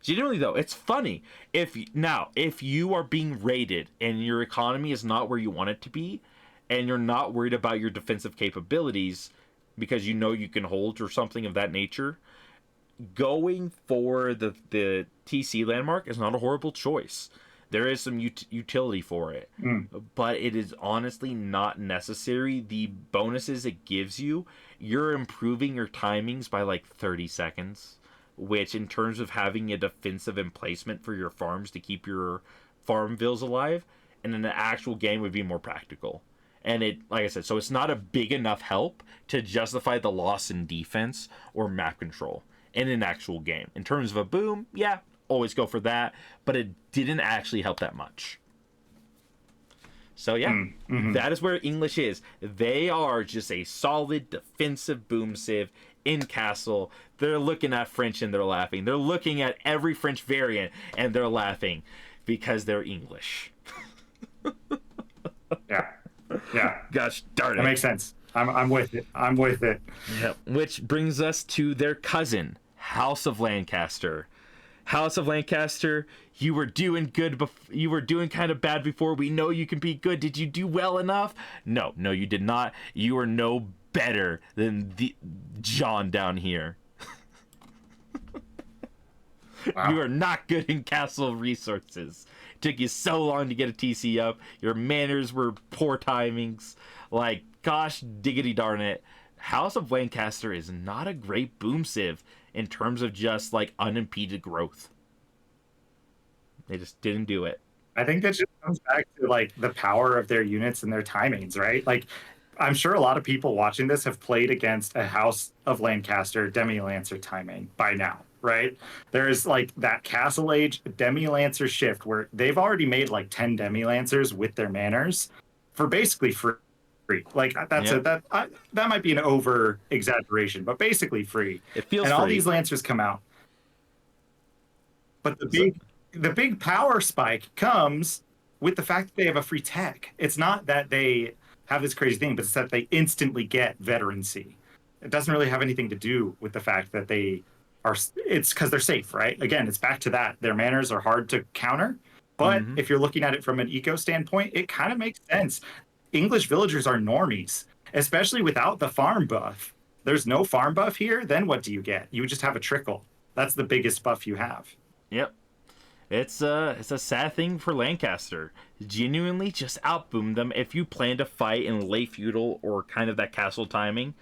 Genuinely though, it's funny. If you are being raided and your economy is not where you want it to be, and you're not worried about your defensive capabilities because you know you can hold or something of that nature, going for the TC landmark is not a horrible choice. There is some utility for it, but it is honestly not necessary. The bonuses it gives you, you're improving your timings by like 30 seconds, which in terms of having a defensive emplacement for your farms to keep your farm vills alive, and in the actual game would be more practical. And it, like I said, so it's not a big enough help to justify the loss in defense or map control in an actual game. In terms of a boom, yeah, always go for that, but it didn't actually help that much. So yeah, that is where English is. They are just a solid defensive boom civ in castle. They're looking at French and they're laughing. They're looking at every French variant and they're laughing because they're English. Yeah. Gosh darn it. That makes sense. I'm with it. Yep. Which brings us to their cousin, House of Lancaster. House of Lancaster, you were doing good. You were doing kind of bad before. We know you can be good. Did you do well enough? No, you did not. You are no better than the John down here. Wow. You are not good in castle resources. It took you so long to get a TC up. Your manners were poor timings. Like, gosh diggity darn it. House of Lancaster is not a great boom civ in terms of just like unimpeded growth. They just didn't do it. I think that just comes back to like the power of their units and their timings, right? Like, I'm sure a lot of people watching this have played against a House of Lancaster Demi-Lancer timing by now, right? There's like that Castle Age Demi-Lancer shift where they've already made like 10 Demi-Lancers with their manners for basically free. Like that might be an over exaggeration, but basically free. It feels and free. All these Lancers come out. But the big power spike comes with the fact that they have a free tech. It's not that they have this crazy thing, but it's that they instantly get veterancy. It doesn't really have anything to do with the fact that they are. It's because they're safe, right? Again, it's back to that. Their manners are hard to counter. But if you're looking at it from an eco standpoint, it kind of makes sense. English villagers are normies, especially without the farm buff. There's no farm buff here. Then what do you get? You just have a trickle. That's the biggest buff you have. Yep. It's a sad thing for Lancaster. Genuinely, just outboom them. If you plan to fight in late feudal or kind of that castle timing,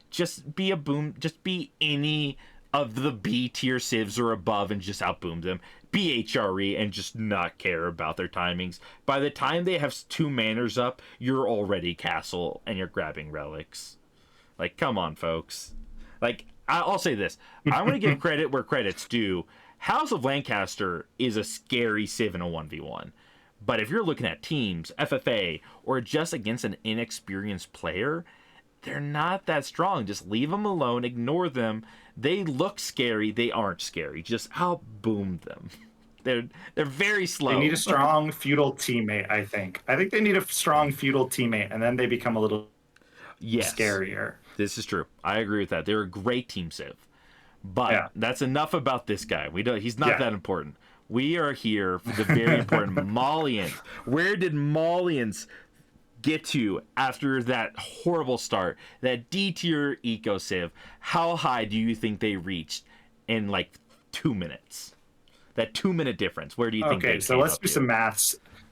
just be a boom. Just be any of the B tier civs or above and just outboom them. Be HRE and just not care about their timings. By the time they have 2 manners up, you're already castle and you're grabbing relics. Like, come on, folks. Like, I'll say this. I want to give credit where credit's due. House of Lancaster is a scary civ in a 1v1. But if you're looking at teams, FFA, or just against an inexperienced player, they're not that strong. Just leave them alone, ignore them. They look scary, they aren't scary. Just outboom them. They're very slow. They need a strong feudal teammate, I think. I think they need a strong feudal teammate, and then they become a little scarier. This is true. I agree with that. They're a great team civ. But that's enough about this guy. He's not that important. We are here for the very important Maulians. Where did Maulians get to after that horrible start? That D tier eco civ. How high do you think they reached in like 2 minutes? That 2-minute difference. Where do you think Okay, they so came let's up do to?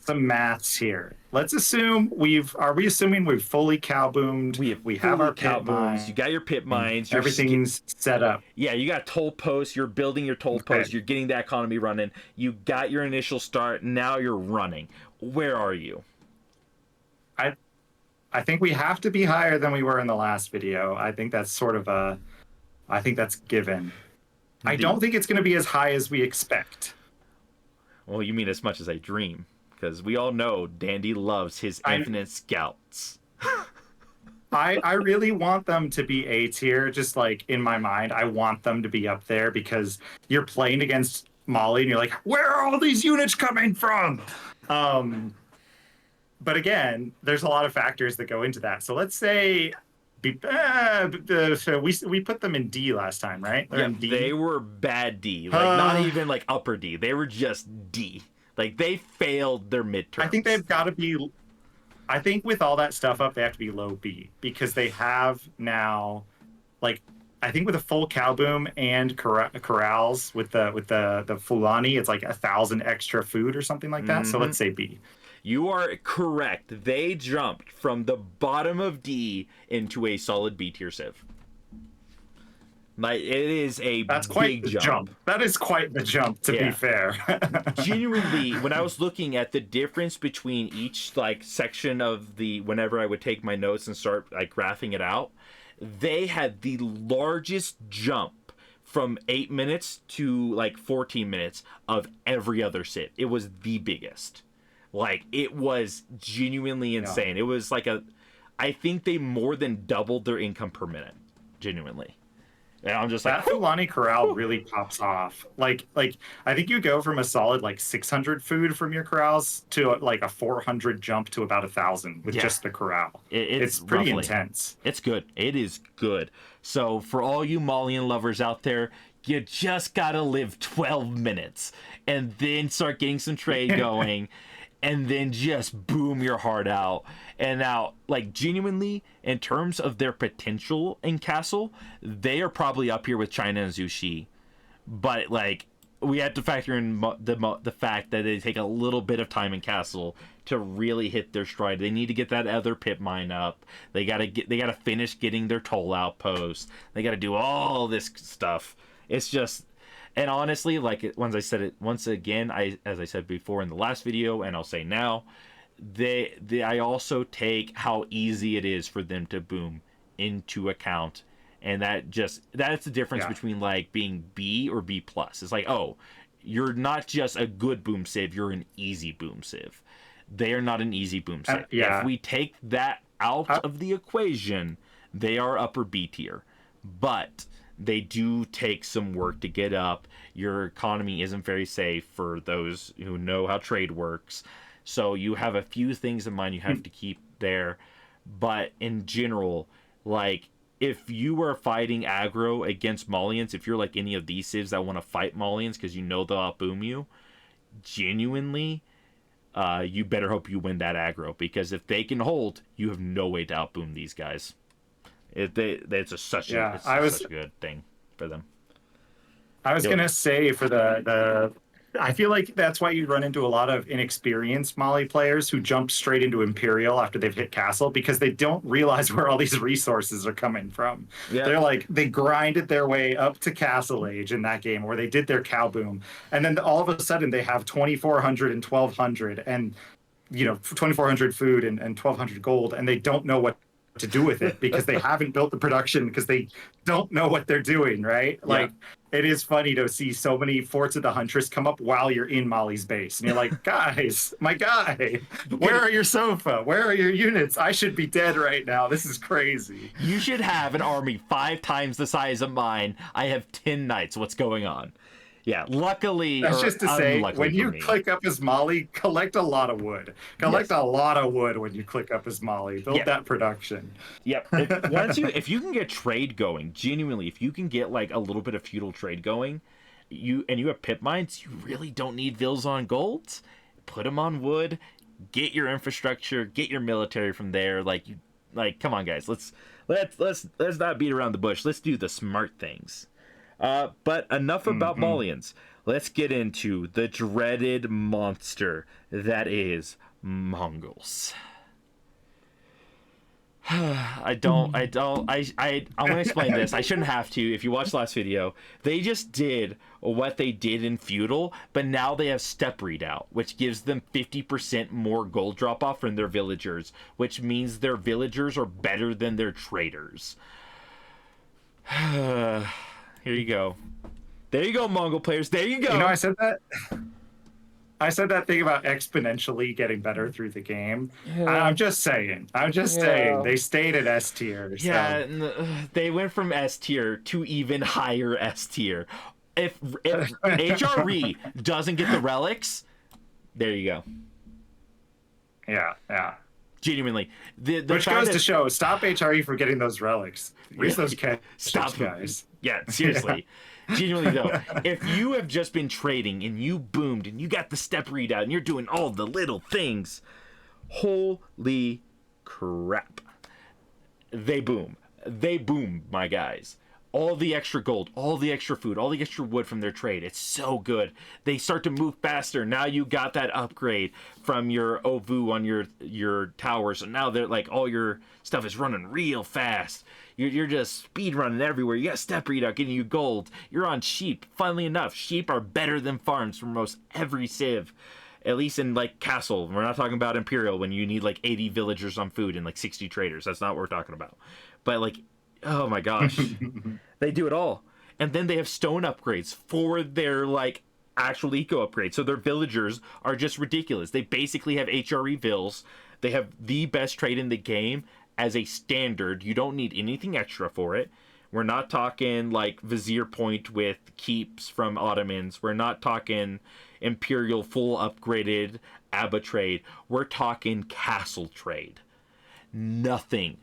some maths here. Let's assume are we assuming we've fully cow boomed? We have We have fully our cow pit booms. You mine. got your pit mines. Everything's set up. Yeah, you got toll posts. You're building your toll Okay. posts. You're getting that economy running. You got your initial start. Now you're running. Where are you? I I think we have to be higher than we were in the last video. I think that's sort of I think that's given. I The, don't think it's going to be as high as we expect. well, you mean as much as I dream, because we all know Dandy loves his I infinite scouts. I really want them to be A tier, just like in my mind. I want them to be up there because you're playing against Molly and you're like, where are all these units coming from? But again, there's a lot of factors that go into that. So let's say so we put them in D last time, right? They're Yeah, in D. they were bad D, like not even like upper D. They were just D. Like they failed their midterms. I think they've got to be. I think with all that stuff up, they have to be low B because they have now, like, I think with a full cow boom and corrals with the Fulani, it's like 1,000 extra food or something like that. So let's say B. You are correct. They jumped from the bottom of D into a solid B tier civ. Like it is a That's quite big the jump. That is quite the jump, to be fair. Genuinely, when I was looking at the difference between each like section of the whenever I would take my notes and start like graphing it out, they had the largest jump from 8 minutes to like 14 minutes of every other civ. It was the biggest. Like it was genuinely insane. It was like I think they more than doubled their income per minute. Genuinely. And I'm just like that Fulani corral really pops off. Like I think you go from a solid like 600 food from your corrals to like a 400 jump to about 1,000 with just the corral. It's pretty intense. It's good. It is good. So for all you Malian lovers out there, you just gotta live 12 minutes and then start getting some trade going. And then just boom your heart out. And now, like, genuinely, in terms of their potential in Castle, they are probably up here with China and Zushi. But, like, we have to factor in the fact that they take a little bit of time in Castle to really hit their stride. They need to get that other pit mine up. They gotta finish getting their toll outpost. They gotta do all this stuff. It's just... And honestly, like once again, as I said before in the last video, and I'll say now, I also take how easy it is for them to boom into account, and that's the difference between like being B or B plus. It's like, oh, you're not just a good boom civ, you're an easy boom civ. They are not an easy boom civ. If we take that out of the equation, they are upper B tier, but they do take some work to get up. Your economy isn't very safe for those who know how trade works. So you have a few things in mind you have to keep there. But in general, like, if you are fighting aggro against Malians, if you're like any of these civs that want to fight Malians because you know they'll outboom you, genuinely, you better hope you win that aggro. Because if they can hold, you have no way to outboom these guys. It's such a good thing for them. I was gonna say for the I feel like that's why you run into a lot of inexperienced Mali players who jump straight into Imperial after they've hit Castle because they don't realize where all these resources are coming from. Yeah. They're like, they grinded their way up to Castle Age in that game where they did their cow boom. And then all of a sudden they have 2,400 and 1,200 and, 2,400 food and 1,200 gold, and they don't know what to do with it because they haven't built the production because they don't know what they're doing, right? Like, it is funny to see so many Forts of the Huntress come up while you're in Molly's base. And you're like, guys, my guy, where are your sofa? Where are your units? I should be dead right now. This is crazy. You should have an army 5 times the size of mine. I have 10 knights. What's going on? Yeah, luckily. That's just to say, when you click up as Molly, collect a lot of wood. Collect a lot of wood when you click up as Molly. Build that production. Yep. If you can get trade going, genuinely, if you can get like a little bit of feudal trade going, you have pit mines, you really don't need vills on golds. Put them on wood. Get your infrastructure. Get your military from there. Come on, guys. Let's not beat around the bush. Let's do the smart things. But enough about Malians. let's get into the dreaded monster that is Mongols. I'm gonna explain this. I shouldn't have to. If you watched the last video, they just did what they did in feudal, but now they have step readout, which gives them 50% more gold drop off from their villagers, which means their villagers are better than their traders. Here you go. There you go, Mongol players. There you go. You know, I said that thing about exponentially getting better through the game. Yeah. I'm just saying. They stayed at S tier. So. Yeah, they went from S tier to even higher S tier. If HRE doesn't get the relics, there you go. Yeah. Genuinely, which goes to show, stop HRE from getting those relics. Use those stop, guys. Yeah, seriously. Genuinely though, if you have just been trading and you boomed and you got the step readout and you're doing all the little things, holy crap. They boom, my guys. All the extra gold, all the extra food, all the extra wood from their trade. It's so good. They start to move faster. Now you got that upgrade from your Ovu on your towers. So now they're like, all your stuff is running real fast. You're just speed running everywhere. You got step readout getting you gold. You're on sheep. Funnily enough, sheep are better than farms for most every civ. At least in like castle. We're not talking about imperial when you need like 80 villagers on food and like 60 traders. That's not what we're talking about. But like, oh my gosh. They do it all. And then they have stone upgrades for their like actual eco upgrades. So their villagers are just ridiculous. They basically have HRE vills. They have the best trade in the game as a standard. You don't need anything extra for it. We're not talking like Vizier Point with keeps from Ottomans. We're not talking Imperial full upgraded Abba trade. We're talking castle trade. Nothing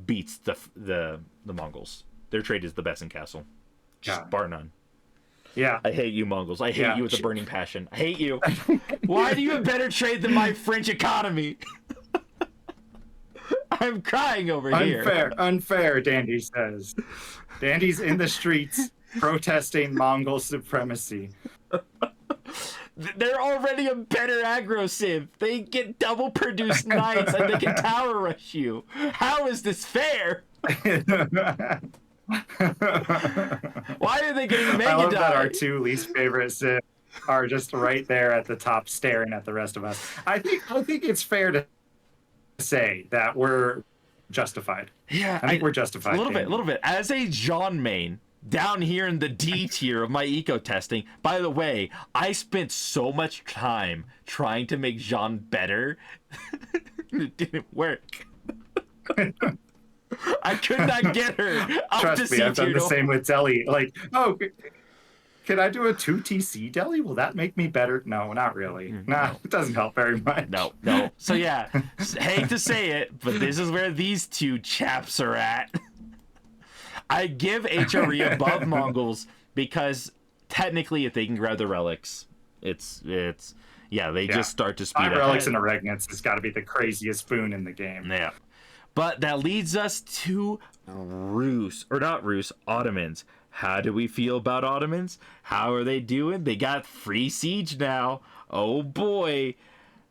beats the Mongols. Their trade is the best in castle. Just bar none. Yeah. I hate you, Mongols. I hate you with a burning passion. I hate you. Why do you have better trade than my French economy? I'm crying over here. Unfair, Dandy says. Dandy's in the streets protesting Mongol supremacy. They're already a better aggro civ. They get double produced knights and they can tower rush you. How is this fair? Why are they getting mega I love die? that our two least favorite civs are just right there at the top staring at the rest of us. I think it's fair to say that we're justified. Yeah, I think we're justified. A little bit. As a John main, down here in the D tier of my eco testing, by the way, I spent so much time trying to make Jean better. It didn't work. I could not get her up Trust to me, C I've done tier. the same with Deli. Like, oh, can I do a 2TC Deli? Will that make me better? No, not really. Nah, it doesn't help very much. No. So yeah, hate to say it, but this is where these two chaps are at. I give HRE above Mongols because technically, if they can grab the relics, it's just start to speed 5 up. relics and a regnants has got to be the craziest boon in the game. Yeah. But that leads us to Ottomans. How do we feel about Ottomans? How are they doing? They got free siege now. Oh boy.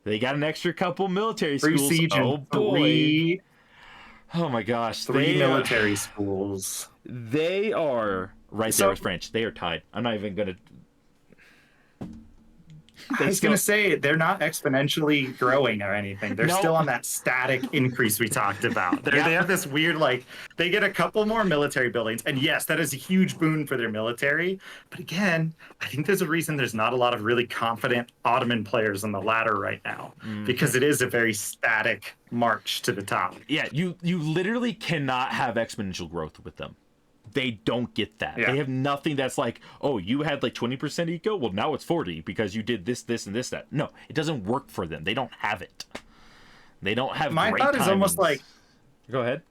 They got an extra couple military Free schools. siege Oh and boy. Oh my gosh. 3 military schools. They are right there with French. They are tied. I'm not even going to... I was going to say, they're not exponentially growing or anything. They're still on that static increase we talked about. They have this weird, like, they get a couple more military buildings. And yes, that is a huge boon for their military. But again, I think there's a reason there's not a lot of really confident Ottoman players on the ladder right now. Because it is a very static march to the top. Yeah, you literally cannot have exponential growth with them. They don't get that. Yeah. They have nothing that's like, oh, you had like 20% eco? Well, now it's 40 because you did this, and this, that. No, it doesn't work for them. They don't have it. They don't have My great thought is almost like... Go ahead.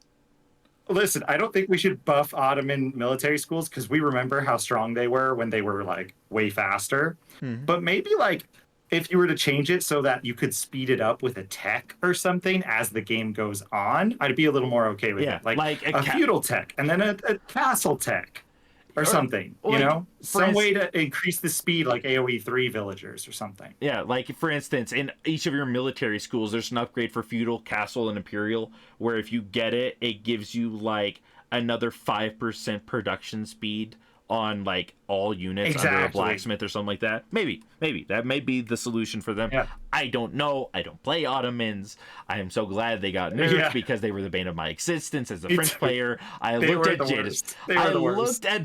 Listen, I don't think we should buff Ottoman military schools because we remember how strong they were when they were like way faster. But maybe like if you were to change it so that you could speed it up with a tech or something as the game goes on, I'd be a little more okay with it. Like a feudal tech and then a castle tech. or something, like, some way to increase the speed, like AoE 3 villagers or something. Yeah, like for instance, in each of your military schools, there's an upgrade for feudal, castle, and imperial, where if you get it, it gives you like another 5% production speed on like all units under a Exactly. blacksmith or something like that. Maybe that may be the solution for them. Yeah. I don't know. I don't play Ottomans. I am so glad they got nerfed because they were the bane of my existence as a French player. I looked at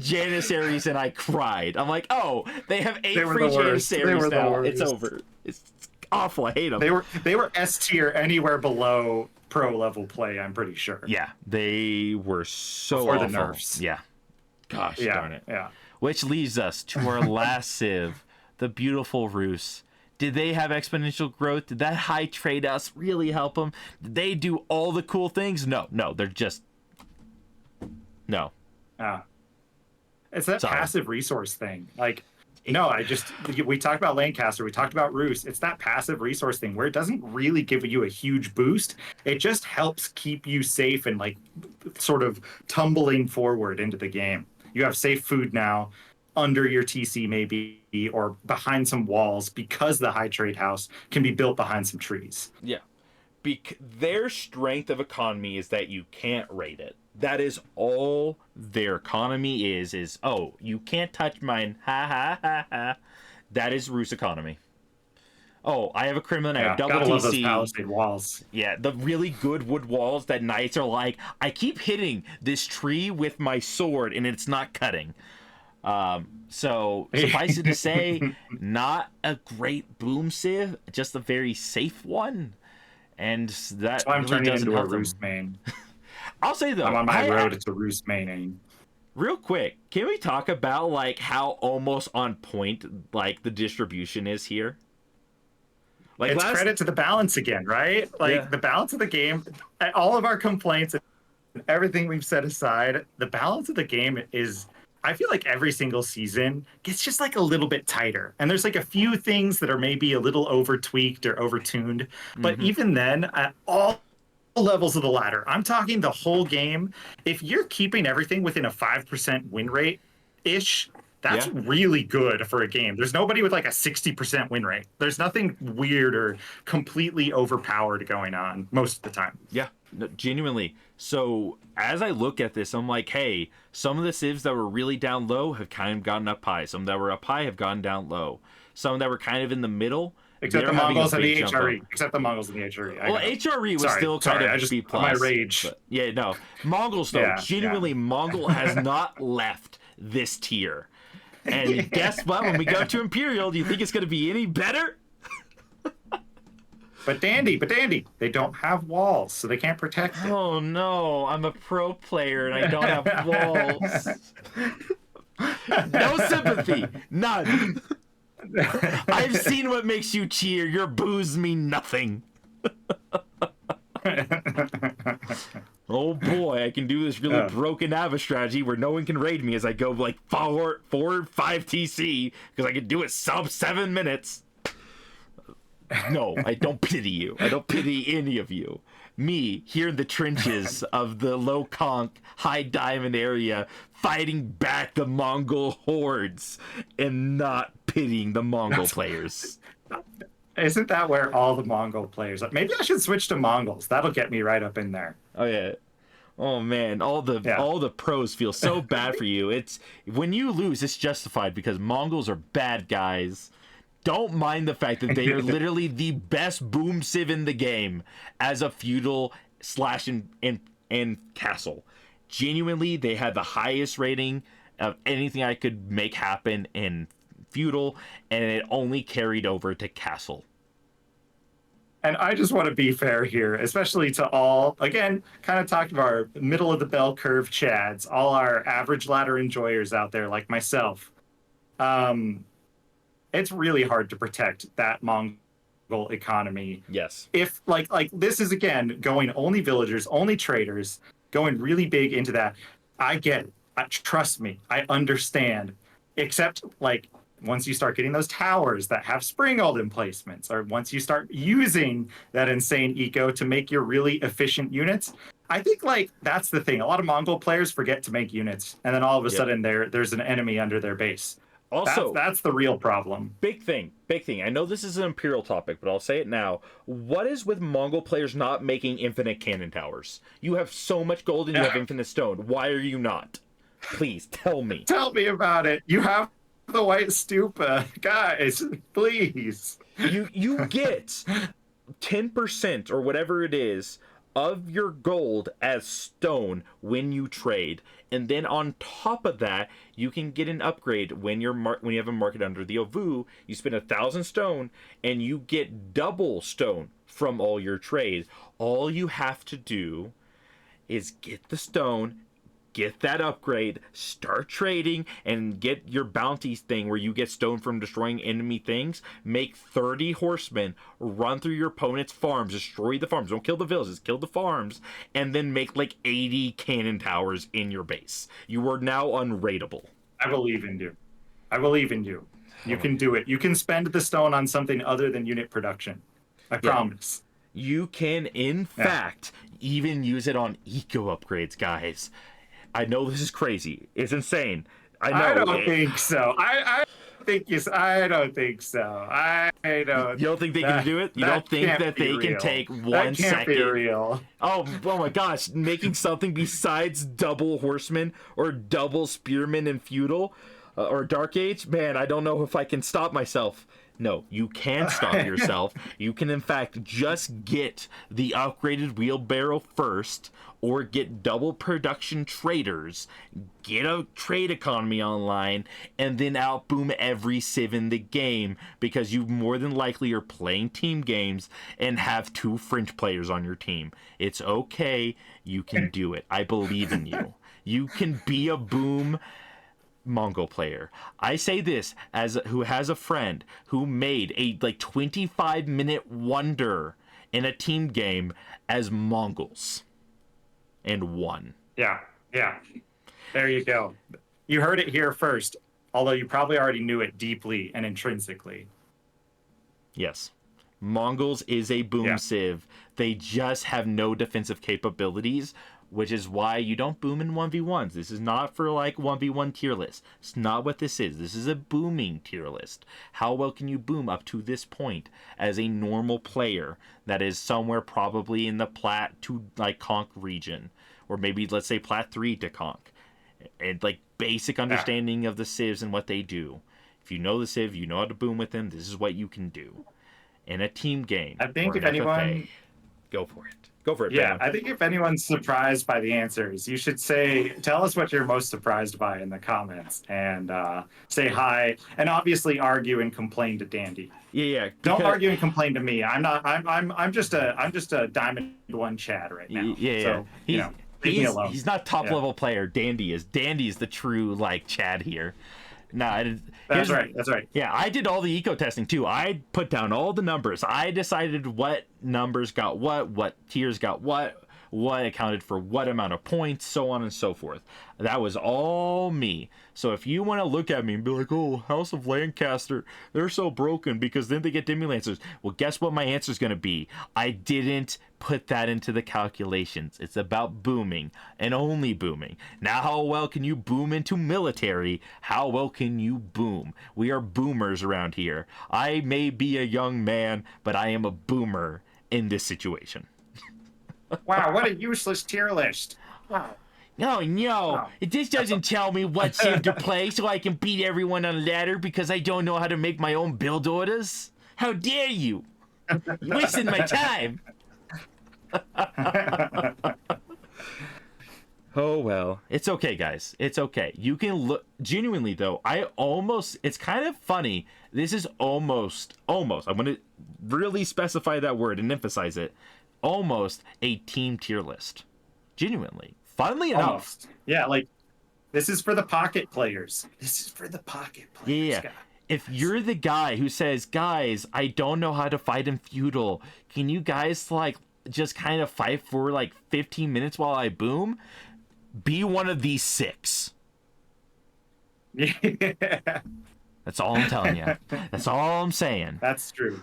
Janissaries and I cried. I'm like, oh, they have 8 free Janissaries now. It's over. It's awful. I hate them. They were S tier anywhere below pro level play, I'm pretty sure. Yeah, they were so before awful. The nerfs. Yeah. Gosh darn it. Yeah. Which leads us to our last civ, the beautiful Rus. Did they have exponential growth? Did that high trade us really help them? Did they do all the cool things? No, they're just... No. It's that passive resource thing. Like, we talked about Lancaster, we talked about Rus. It's that passive resource thing where it doesn't really give you a huge boost. It just helps keep you safe and like sort of tumbling forward into the game. You have safe food now under your TC maybe, or behind some walls, because the high trade house can be built behind some trees. Yeah. Their strength of economy is that you can't raid it. That is all their economy is, oh, you can't touch mine. Ha ha ha ha. That is Rus economy. Oh, I have a criminal. I have double gotta TC. Love those palisade walls. Yeah, the really good wood walls that knights are like, I keep hitting this tree with my sword and it's not cutting. So suffice it to say, not a great boom civ, just a very safe one. And that I'm really turning doesn't into a help them. Rus main. I'll say though, I'm on my road to Rus maining. Real quick, can we talk about like how almost on point like the distribution is here? Like it's credit to the balance again, right? Like the balance of the game, all of our complaints and everything we've set aside, the balance of the game is, I feel like every single season gets just like a little bit tighter. And there's like a few things that are maybe a little over tweaked or over tuned. But even then, at all levels of the ladder, I'm talking the whole game, if you're keeping everything within a 5% win rate ish, that's really good for a game. There's nobody with like a 60% win rate. There's nothing weird or completely overpowered going on most of the time. Yeah, no, genuinely. So as I look at this, I'm like, hey, some of the civs that were really down low have kind of gotten up high. Some that were up high have gone down low. Some that were kind of in the middle. Except the Mongols and the HRE. Except the Mongols and the HRE. Well, HRE was still kind of B+. My rage. But, yeah, no. Mongols, though, genuinely, Mongol has not left this tier. And guess what? When we go to Imperial, do you think it's going to be any better? But Dandy, they don't have walls, so they can't protect it. Oh no, I'm a pro player and I don't have walls. No sympathy, none. I've seen what makes you cheer. Your boos mean nothing. Oh boy, I can do this really broken Ava strategy where no one can raid me as I go like 4 5 TC because I can do it sub 7 minutes. No, I don't pity you. I don't pity any of you. Me, here in the trenches of the low conch, high diamond area, fighting back the Mongol hordes and not pitying the Mongol players. Isn't that where all the Mongol players are? Maybe I should switch to Mongols. That'll get me right up in there. Oh yeah. Oh man, all the pros feel so bad for you. It's when you lose, it's justified because Mongols are bad guys. Don't mind the fact that they are literally the best boom civ in the game as a feudal / and castle. Genuinely, they had the highest rating of anything I could make happen in feudal, and it only carried over to castle. And I just want to be fair here, especially to all, again, kind of talking about our middle of the bell curve chads, all our average ladder enjoyers out there like myself. It's really hard to protect that Mongol economy. Yes. If like this is again going only villagers, only traders, going really big into that. I get it. Trust me, I understand. Except like once you start getting those towers that have spring-ald emplacements, or once you start using that insane eco to make your really efficient units, I think like that's the thing. A lot of Mongol players forget to make units, and then all of a Yep. sudden there's an enemy under their base. Also, That's the real problem. big thing, big thing. I know this is an Imperial topic, but I'll say it now. What is with Mongol players not making infinite cannon towers? You have so much gold and you have infinite stone. Why are you not? Please tell me. Tell me about it. You have the white stupa, guys. Please. You get 10% or whatever it is of your gold as stone when you trade, and then on top of that you can get an upgrade when when you have a market under the Ovu. You spend 1,000 stone and you get double stone from all your trade. All you have to do is get the stone, get that upgrade, start trading, and get your bounties thing where you get stone from destroying enemy things. Make 30 horsemen, run through your opponent's farms, destroy the farms. Don't kill the villages, kill the farms, and then make like 80 cannon towers in your base. You are now unrateable. I believe in you. I believe in you. You can do it. You can spend the stone on something other than unit production. I promise. You can, in fact, even use it on eco upgrades, guys. I know this is crazy. It's insane. I know. I don't think so. I don't think so. I don't. You don't think they can do it? You don't think that they can take 1 second? That can't be real. Oh my gosh! Making something besides double horsemen or double spearmen in feudal or dark age, man, I don't know if I can stop myself. No, you can stop yourself. You can, in fact, just get the upgraded wheelbarrow first, or get double production traders, get a trade economy online, and then outboom every civ in the game, because you more than likely are playing team games and have 2 French players on your team. It's okay. You can do it. I believe in you. You can be a boom Mongol player. I say this as who has a friend who made a like 25-minute wonder in a team game as Mongols and won. Yeah. There you go. You heard it here first, although you probably already knew it deeply and intrinsically. Yes. Mongols is a boom civ. They just have no defensive capabilities, which is why you don't boom in 1v1s. This is not for like 1v1 tier list. It's not what this is. This is a booming tier list. How well can you boom up to this point as a normal player that is somewhere probably in the Plat to like Conk region, or maybe let's say Plat 3 to Conk, and like basic understanding of the civs and what they do. If you know the civ, you know how to boom with them. This is what you can do in a team game. I think or if an anyone, FFA. Go for it. Go for it. Yeah, Ben. I think if anyone's surprised by the answers, you should tell us what you're most surprised by in the comments, and say hi, and obviously argue and complain to Dandy. Yeah. Don't argue and complain to me. I'm just a Diamond 1 Chad right now. Yeah. So, leave me alone. He's not top level player. Dandy is. Dandy is the true like Chad here. That's right. Yeah, I did all the eco testing too. I put down all the numbers. I decided what numbers got what tiers got what accounted for what amount of points, so on and so forth. That was all me. So if you want to look at me and be like, oh, House of Lancaster, they're so broken because then they get Demi Lancers. Well, guess what my answer is going to be? I didn't put that into the calculations. It's about booming and only booming. Now, how well can you boom into military? How well can you boom? We are boomers around here. I may be a young man, but I am a boomer in this situation. Wow, what a useless tier list. Wow. No. This doesn't tell me what civ to play so I can beat everyone on ladder because I don't know how to make my own build orders. How dare you? You're wasting my time. Oh, well. It's okay, guys. It's okay. You can look... Genuinely, though, it's kind of funny. This is almost... I'm going to really specify that word and emphasize it. Almost a team tier list. Genuinely. Funnily enough. Almost. Yeah, like, this is for the pocket players. Yeah. If you're the guy who says, guys, I don't know how to fight in feudal, can you guys, like, just kind of fight for, like, 15 minutes while I boom? Be one of these 6. Yeah. That's all I'm telling you. That's all I'm saying. That's true.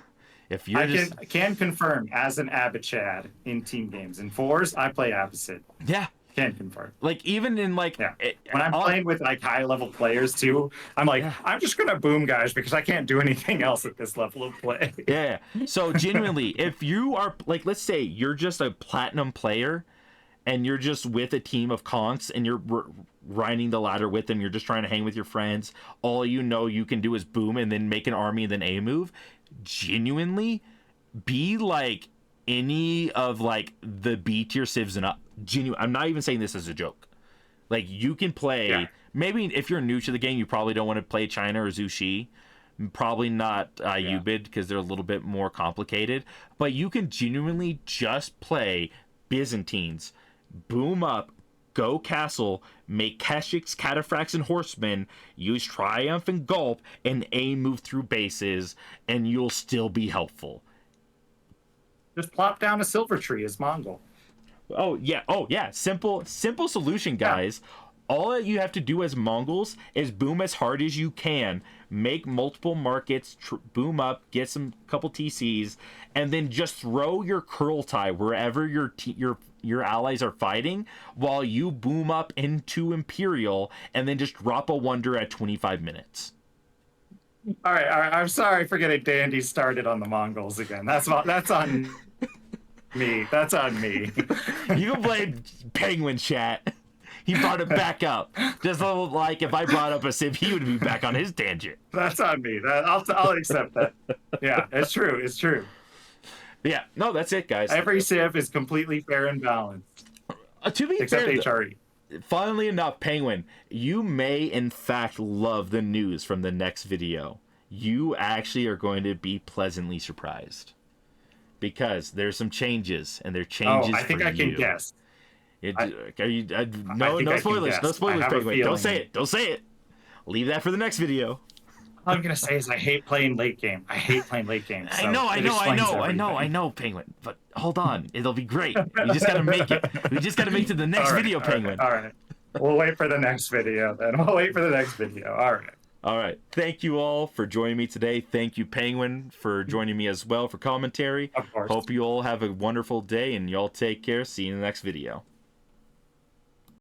If you're I just can confirm as an Abachad in team games. In fours, I play opposite. yeah, Can confirm. like even in like Yeah. When I'm playing with like high level players too, I'm like, yeah. I'm just gonna boom guys because I can't do anything else at this level of play. Yeah. So genuinely, if you are like, let's say you're just a platinum player and you're just with a team of conks and you're riding the ladder with them, you're just trying to hang with your friends. All you know you can do is boom and then make an army and then A move. Genuinely, be like any of like the B tier civs and up. Genuine. I'm not even saying this as a joke. Like you can play. Yeah. Maybe if you're new to the game, you probably don't want to play China or Zushi. Probably not Ubid because they're a little bit more complicated. But you can genuinely just play Byzantines, boom up, go castle, make Keshiks, Cataphracts, and Horsemen, use Triumph and Gulp, and A move through bases, and you'll still be helpful. Just plop down a silver tree as Mongol. Oh yeah. Simple solution, guys. All that you have to do as Mongols is boom as hard as you can, make multiple markets, boom up, get some couple TCs, and then just throw your Kurultai wherever your allies are fighting, while you boom up into Imperial, and then just drop a wonder at 25 minutes. All right. I'm sorry for getting Dandy started on the Mongols again. That's on me. That's on me. You can blame Penguin, chat. He brought it back up. Just like if I brought up a civ, he would be back on his tangent. That's on me. I'll accept that. Yeah, it's true. It's true. Yeah, no, that's it, guys. Every civ is completely fair and balanced, To be except fair, HRE. funnily enough, Penguin, you may in fact love the news from the next video. You actually are going to be pleasantly surprised because there's some changes, and they're changes. I think for I can you. guess. No I spoilers. can No guess. spoilers, I have a Penguin. Don't feeling. say it. Don't say it. Leave that for the next video. All I'm gonna say is I hate playing late game. I hate playing late game. So it explains everything. I know, Penguin. But hold on, it'll be great. We just gotta make it. We just gotta make it to the next video, Penguin. All right. We'll wait for the next video then. We'll wait for the next video. All right. All right. Thank you all for joining me today. Thank you, Penguin, for joining me as well for commentary. Of course. Hope you all have a wonderful day, and y'all take care. See you in the next video.